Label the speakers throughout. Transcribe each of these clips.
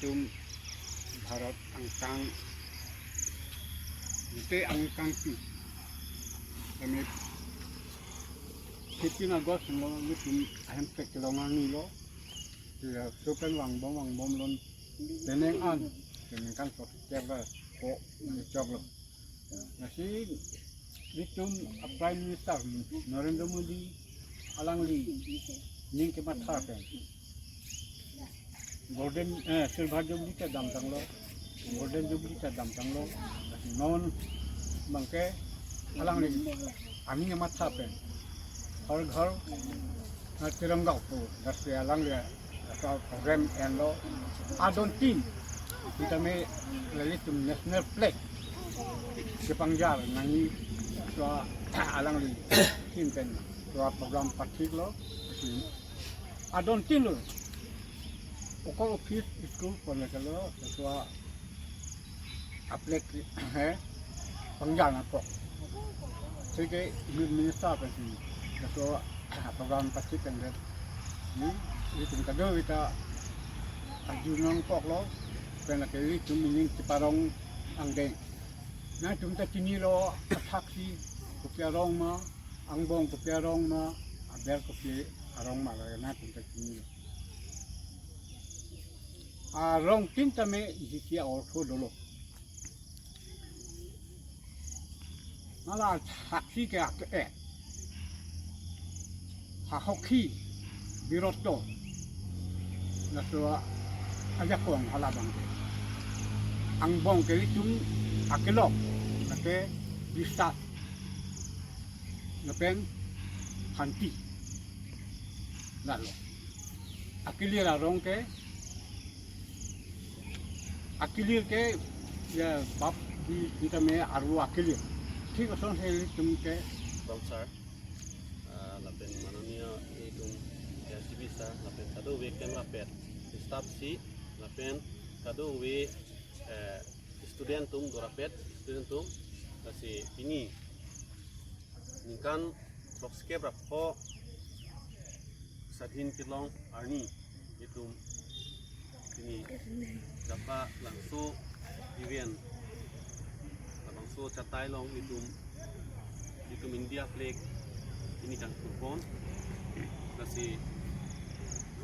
Speaker 1: itu Bharat angkang itu angkang pi kami 15 August lo itu ayam pekelongan ni lo dia sukan wang bom lon deneng an kan sok kerja kok job lo nasi itu Prime Minister Narendra Modi alang li ning ke matha kan golden silver jubilee ka dam tang lo golden jubilee ka dam tang lo non bangke alang li ami ke matha pen har ghar tiranga ko das alang li atau program en lo adon team kita me lalit national flag ke pangjar nani so alang li team pen program patik lo adon tin lo oko office school pone kalo sesuai aplek है पंजाब को ठीक है minister kan sini sesuai program patik kan ni itu kadang kita ajunan kok lo karena kiri cuma ingin ciparong angdeng nah cuma sini lo taksi kopiarong ma angbong kopiarong ma aber kopi arong ma lah na cuma sini arong tinta me jiki auto dulu malah taksi ke ak hoki biroto naswa aja kong halabang angbong kiri cuma akilok nake distat napen hanti lalu akilir arong ke ya bab di kita me aru akilir ठीक है सोन है तुमके
Speaker 2: Bangsa lapen manania itu ya si bisa lapen kado we kem lapet staff si lapen kado we studentum dorapet studentum kasi ini ningkan boxke berapa sadhin kilong arni itu ini dapat langsung event langsung catai long itu India flag ini kan kupon kasi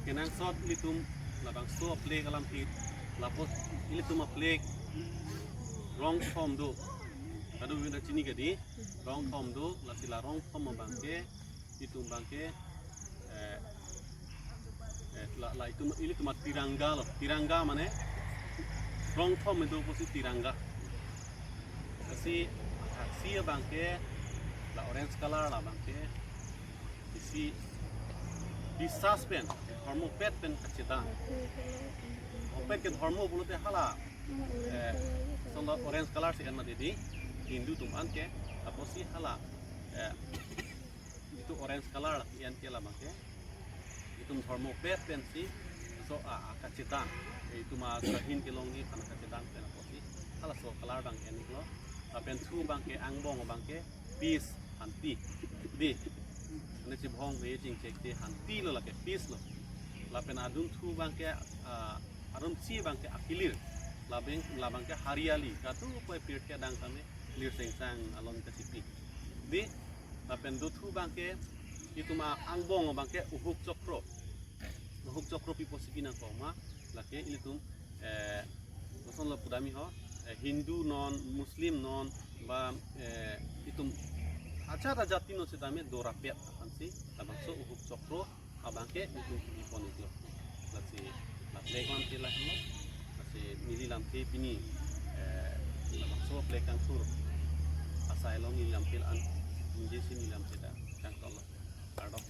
Speaker 2: kenang sot itu labang so flag alam pit lapos itu ma flag wrong form do kado wina chini gadi wrong form do lasila wrong form bangke itu bangke la itu ma tirangga lo tirangga mane wrong form itu posi tirangga kasi aksi bangke la orange color la bangke isi bisa pen hormo pet pen kacita opet ke hormo bulute hala sondo orange color si anma dedi hindu tuman ke aposi hala itu orange color yan ke la bangke itu hormo pet pen si so kacita itu ma sahin kilong ni kana kacita pen aposi hala so color bang yan lo apen tu bangke angbong bangke peace hanti di ane cibhong be jing cek de hanti lo lake peace lo lapen adun tu bangke arum si bangke akilir labangke hariali katu ko pir ke dang kame lir seng sang alon ke sipi di lapen du tu bangke itu ma angbong bangke uhuk cokro pipo sipina koma lake ilitum koson lo pudami ho Hindu non Muslim non ba itu acara jati no setame dorapet apansi tabangso uhuk cokro abangke itu ipon itu lasi legon tilah no lasi mili lampe pini tabangso plekan sur asailong mili lampil an injesi mili lampe da kan Allah ardok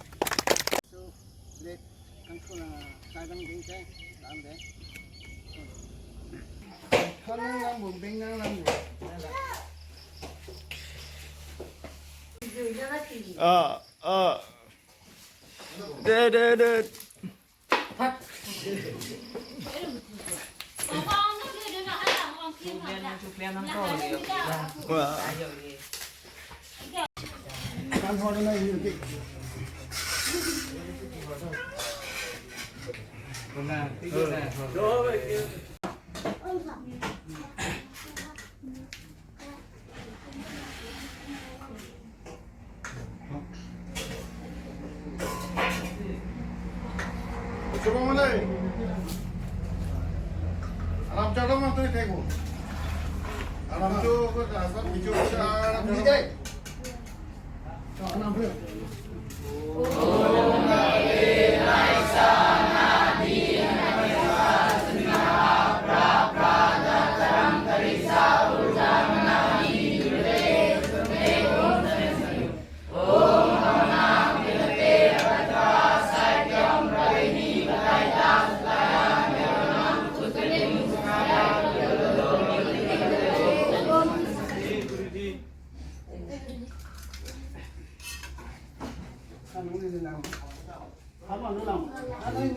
Speaker 1: so lek kan suna kadang dingke lambe kalau lambu bengang lambu
Speaker 3: Deh.
Speaker 1: kan hono na yuk
Speaker 3: Nah, Coba mana? Alam cara mana tu tengok. Alam tu asal hijau alam cara. Alam tu.
Speaker 4: Ano lang? Ano yung